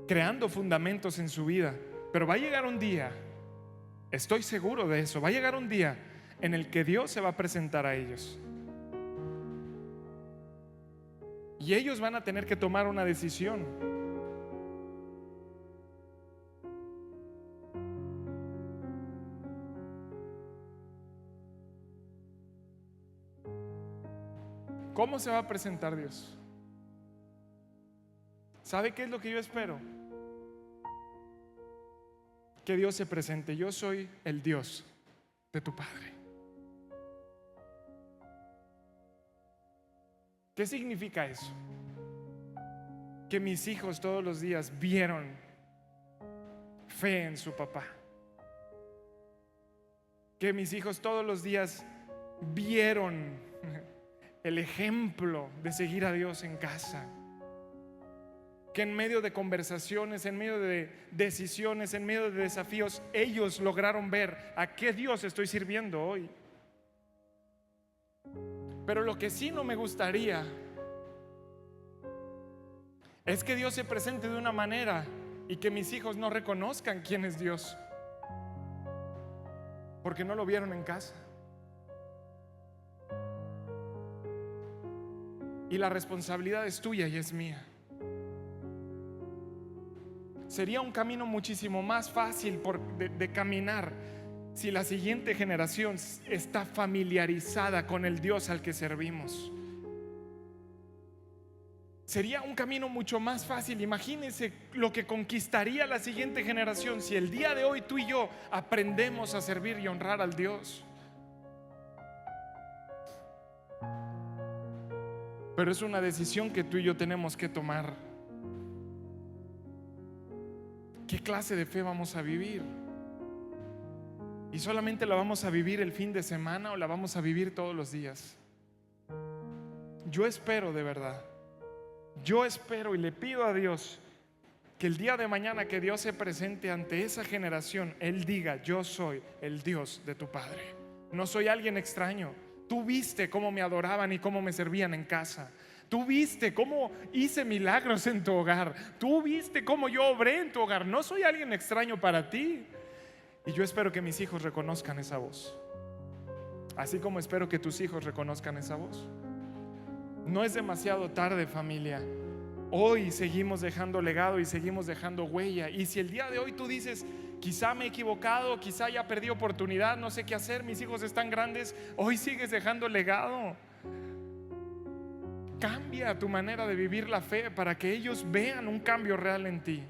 creando fundamentos en su vida. Pero va a llegar un día, estoy seguro de eso, va a llegar un día en el que Dios se va a presentar a ellos. Y ellos van a tener que tomar una decisión. ¿Cómo se va a presentar Dios? ¿Sabe qué es lo que yo espero? Que Dios se presente: yo soy el Dios de tu Padre. ¿Qué significa eso? Que mis hijos todos los días vieron fe en su papá. Que mis hijos todos los días vieron el ejemplo de seguir a Dios en casa. que en medio de conversaciones, en medio de decisiones, en medio de desafíos, ellos lograron ver a qué Dios estoy sirviendo hoy. Pero lo que sí no me gustaría es que Dios se presente de una manera y que mis hijos no reconozcan quién es Dios, porque no lo vieron en casa. Y la responsabilidad es tuya y es mía. Sería un camino muchísimo más fácil de caminar si la siguiente generación está familiarizada con el Dios al que servimos. Sería un camino mucho más fácil. Imagínense lo que conquistaría la siguiente generación si el día de hoy tú y yo aprendemos a servir y honrar al Dios. Pero es una decisión que tú y yo tenemos que tomar. ¿Qué clase de fe vamos a vivir? ¿Y solamente la vamos a vivir el fin de semana o la vamos a vivir todos los días? Yo espero de verdad, yo espero y le pido a Dios que el día de mañana que Dios se presente ante esa generación, Él diga: yo soy el Dios de tu padre, no soy alguien extraño. Tú viste cómo me adoraban y cómo me servían en casa. Tú viste cómo hice milagros en tu hogar. Tú viste cómo yo obré en tu hogar. No soy alguien extraño para ti. Y yo espero que mis hijos reconozcan esa voz, así como espero que tus hijos reconozcan esa voz. No es demasiado tarde, familia. Hoy seguimos dejando legado y seguimos dejando huella. Y si el día de hoy tú dices: quizá me he equivocado, quizá ya perdí oportunidad, no sé qué hacer, mis hijos están grandes, hoy sigues dejando legado. Cambia tu manera de vivir la fe para que ellos vean un cambio real en ti,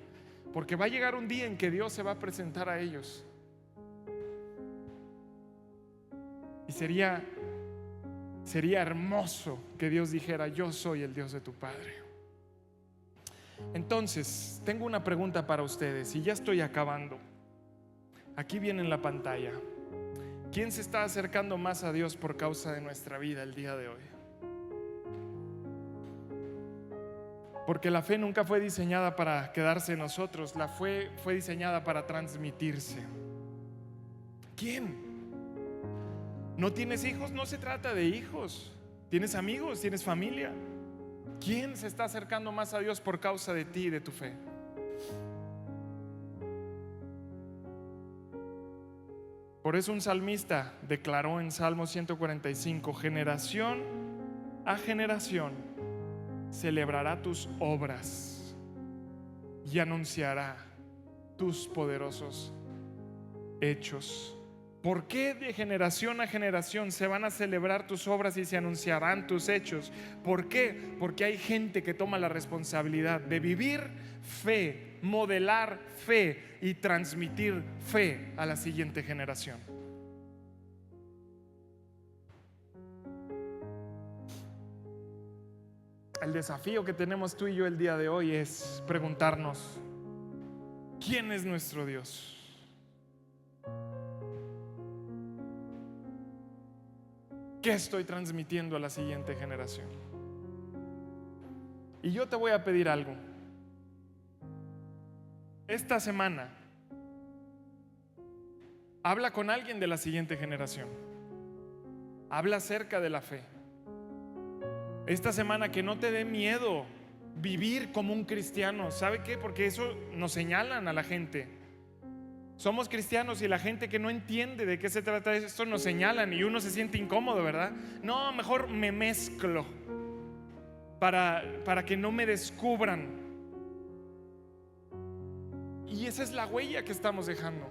porque va a llegar un día en que Dios se va a presentar a ellos. Y sería hermoso que Dios dijera: yo soy el Dios de tu padre. Entonces, tengo una pregunta para ustedes y ya estoy acabando. Aquí viene en la pantalla. ¿Quién se está acercando más a Dios por causa de nuestra vida el día de hoy? Porque la fe nunca fue diseñada para quedarse en nosotros. La fe fue diseñada para transmitirse. ¿Quién? ¿No tienes hijos? No se trata de hijos. ¿Tienes amigos? ¿Tienes familia? ¿Quién se está acercando más a Dios por causa de ti y de tu fe? Por eso un salmista declaró en Salmo 145: generación a generación celebrará tus obras y anunciará tus poderosos hechos. ¿Por qué de generación a generación se van a celebrar tus obras y se anunciarán tus hechos? ¿Por qué? Porque hay gente que toma la responsabilidad de vivir fe, modelar fe y transmitir fe a la siguiente generación. El desafío que tenemos tú y yo el día de hoy es preguntarnos: ¿quién es nuestro Dios? ¿Qué estoy transmitiendo a la siguiente generación? Y yo te voy a pedir algo. Esta semana, habla con alguien de la siguiente generación. Habla acerca de la fe. Esta semana que no te dé miedo vivir como un cristiano. ¿Sabe qué? Porque eso nos señalan a la gente. Somos cristianos y la gente que no entiende de qué se trata esto nos señalan y uno se siente incómodo, ¿verdad? No, mejor me mezclo para que no me descubran. Y esa es la huella que estamos dejando.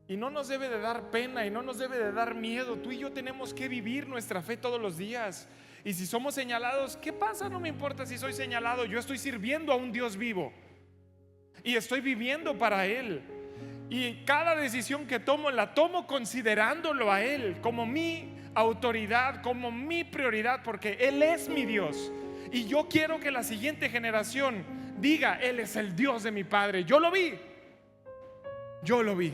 Y no nos debe de dar pena y no nos debe de dar miedo. Tú y yo tenemos que vivir nuestra fe todos los días. Y si somos señalados, ¿qué pasa? No me importa si soy señalado. Yo estoy sirviendo a un Dios vivo y estoy viviendo para Él. Y cada decisión que tomo la tomo considerándolo a Él como mi autoridad, como mi prioridad, porque Él es mi Dios. Y yo quiero que la siguiente generación diga: Él es el Dios de mi padre. Yo lo vi. Yo lo vi.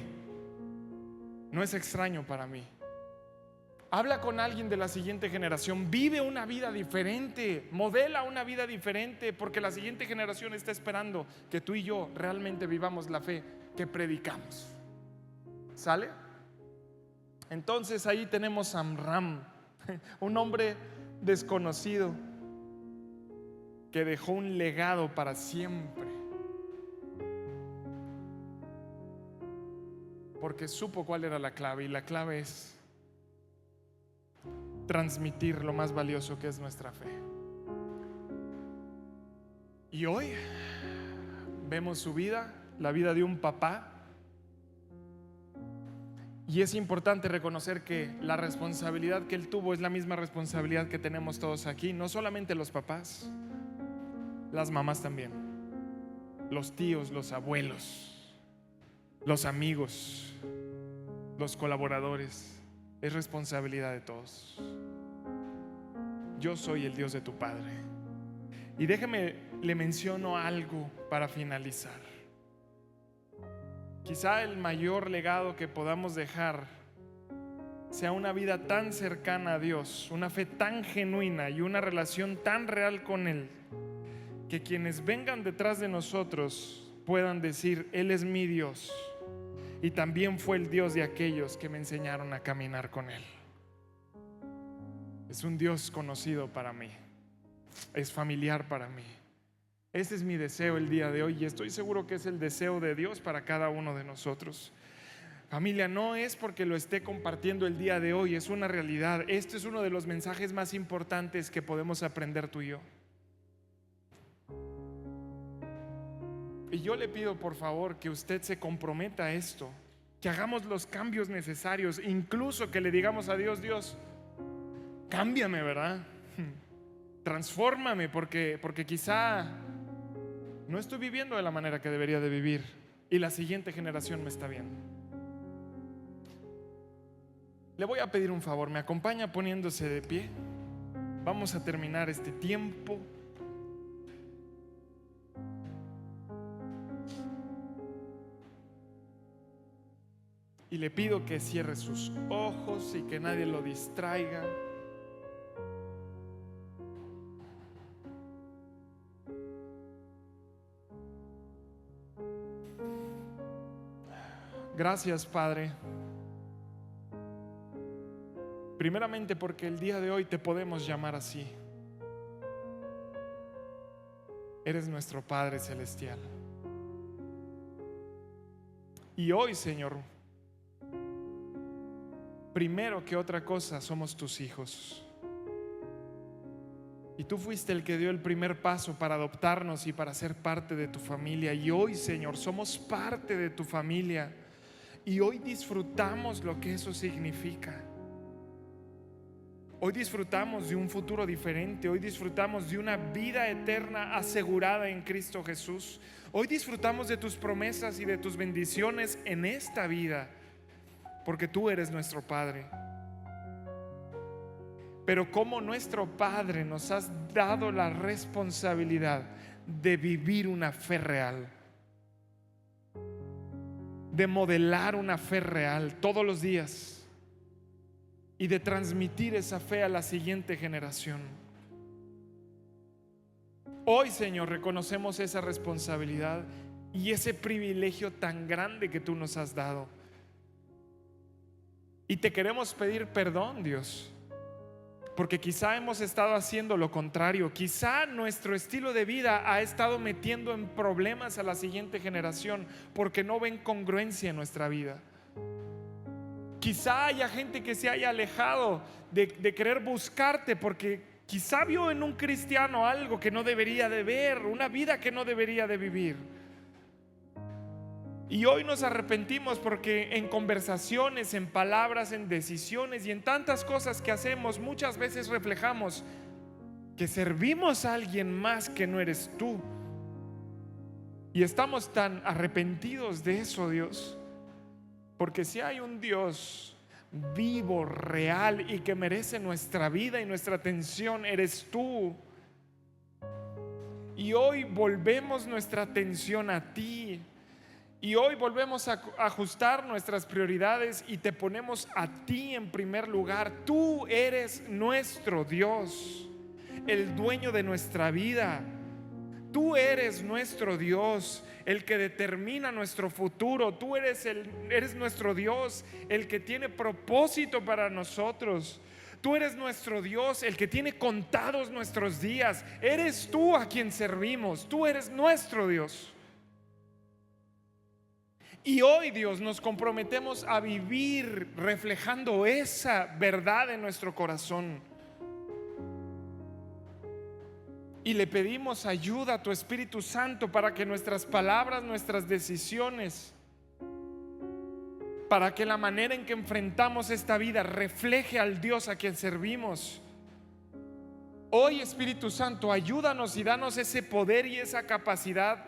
No es extraño para mí. Habla con alguien de la siguiente generación, vive una vida diferente, modela una vida diferente, porque la siguiente generación está esperando que tú y yo realmente vivamos la fe que predicamos. ¿Sale? Entonces ahí tenemos a Amram, un hombre desconocido que dejó un legado para siempre, porque supo cuál era la clave, y la clave es transmitir lo más valioso que es nuestra fe. Y hoy vemos su vida, la vida de un papá. Y es importante reconocer que la responsabilidad que él tuvo es la misma responsabilidad que tenemos todos aquí. No solamente los papás, las mamás también, los tíos, los abuelos, los amigos, los colaboradores. Es responsabilidad de todos. Yo soy el Dios de tu Padre. Y déjeme, le menciono algo para finalizar. Quizá el mayor legado que podamos dejar sea una vida tan cercana a Dios, una fe tan genuina y una relación tan real con Él, que quienes vengan detrás de nosotros puedan decir: Él es mi Dios y también fue el Dios de aquellos que me enseñaron a caminar con Él. Es un Dios conocido para mí, es familiar para mí. Ese es mi deseo el día de hoy, y estoy seguro que es el deseo de Dios para cada uno de nosotros. Familia, no es porque lo esté compartiendo el día de hoy, es una realidad. Este es uno de los mensajes más importantes que podemos aprender tú y yo. Y yo le pido por favor que usted se comprometa a esto, que hagamos los cambios necesarios, incluso que le digamos a Dios: Dios, cámbiame, ¿verdad? Transfórmame, porque quizá no estoy viviendo de la manera que debería de vivir y la siguiente generación me está viendo. Le voy a pedir un favor, ¿me acompaña poniéndose de pie? Vamos a terminar este tiempo. Y le pido que cierre sus ojos y que nadie lo distraiga. Gracias, Padre. Primeramente porque el día de hoy te podemos llamar así. Eres nuestro Padre Celestial. Y hoy, Señor, primero que otra cosa, somos tus hijos. Y tú fuiste el que dio el primer paso para adoptarnos y para ser parte de tu familia. Y hoy, Señor, somos parte de tu familia. Y hoy disfrutamos lo que eso significa. Hoy disfrutamos de un futuro diferente. Hoy disfrutamos de una vida eterna asegurada en Cristo Jesús. Hoy disfrutamos de tus promesas y de tus bendiciones en esta vida, porque tú eres nuestro Padre. Pero como nuestro Padre, nos has dado la responsabilidad de vivir una fe real, de modelar una fe real todos los días y de transmitir esa fe a la siguiente generación. Hoy, Señor, reconocemos esa responsabilidad y ese privilegio tan grande que tú nos has dado. Y te queremos pedir perdón, Dios, porque quizá hemos estado haciendo lo contrario. Quizá nuestro estilo de vida ha estado metiendo en problemas a la siguiente generación porque no ven congruencia en nuestra vida. Quizá haya gente que se haya alejado de querer buscarte porque quizá vio en un cristiano algo que no debería de ver, una vida que no debería de vivir. Y hoy nos arrepentimos porque en conversaciones, en palabras, en decisiones y en tantas cosas que hacemos, muchas veces reflejamos que servimos a alguien más que no eres tú. Y estamos tan arrepentidos de eso, Dios, porque si hay un Dios vivo, real y que merece nuestra vida y nuestra atención, eres tú. Y hoy volvemos nuestra atención a ti. Y hoy volvemos a ajustar nuestras prioridades y te ponemos a ti en primer lugar. Tú eres nuestro Dios, el dueño de nuestra vida. Tú eres nuestro Dios, el que determina nuestro futuro. Tú eres nuestro Dios, el que tiene propósito para nosotros. Tú eres nuestro Dios, el que tiene contados nuestros días. Eres tú a quien servimos. Tú eres nuestro Dios. Y hoy, Dios, nos comprometemos a vivir reflejando esa verdad en nuestro corazón. Y le pedimos ayuda a tu Espíritu Santo para que nuestras palabras, nuestras decisiones, para que la manera en que enfrentamos esta vida refleje al Dios a quien servimos. Hoy, Espíritu Santo, ayúdanos y danos ese poder y esa capacidad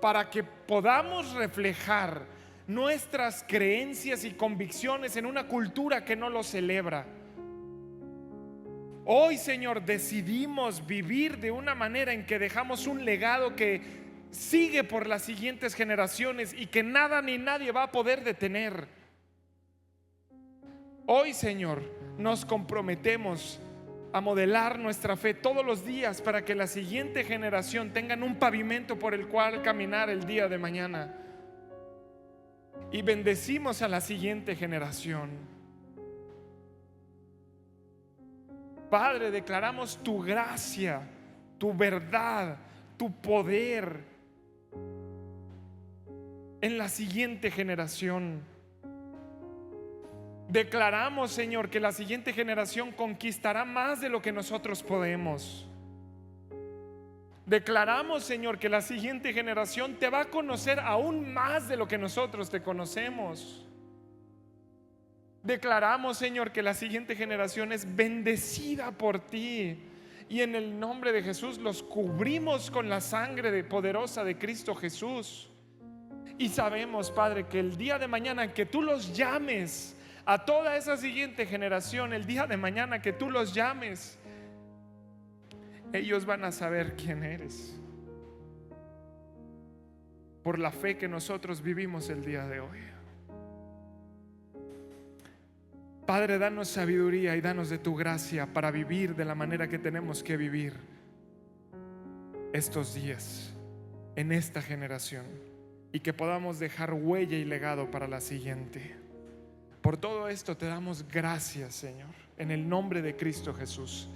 para que podamos reflejar nuestras creencias y convicciones en una cultura que no lo celebra. Hoy, Señor, decidimos vivir de una manera en que dejamos un legado que sigue por las siguientes generaciones y que nada ni nadie va a poder detener. Hoy, Señor, nos comprometemos a modelar nuestra fe todos los días para que la siguiente generación tengan un pavimento por el cual caminar el día de mañana. Y bendecimos a la siguiente generación. Padre, declaramos tu gracia, tu verdad, tu poder en la siguiente generación. Declaramos, Señor, que la siguiente generación conquistará más de lo que nosotros podemos. Declaramos, Señor, que la siguiente generación te va a conocer aún más de lo que nosotros te conocemos. Declaramos, Señor, que la siguiente generación es bendecida por ti. Y en el nombre de Jesús los cubrimos con la sangre poderosa de Cristo Jesús. Y sabemos, Padre, que el día de mañana que tú los llames a toda esa siguiente generación, el día de mañana que tú los llames, ellos van a saber quién eres por la fe que nosotros vivimos el día de hoy. Padre, danos sabiduría y danos de tu gracia para vivir de la manera que tenemos que vivir estos días en esta generación, y que podamos dejar huella y legado para la siguiente. Por todo esto te damos gracias, Señor, en el nombre de Cristo Jesús.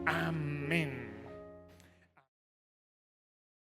Amén.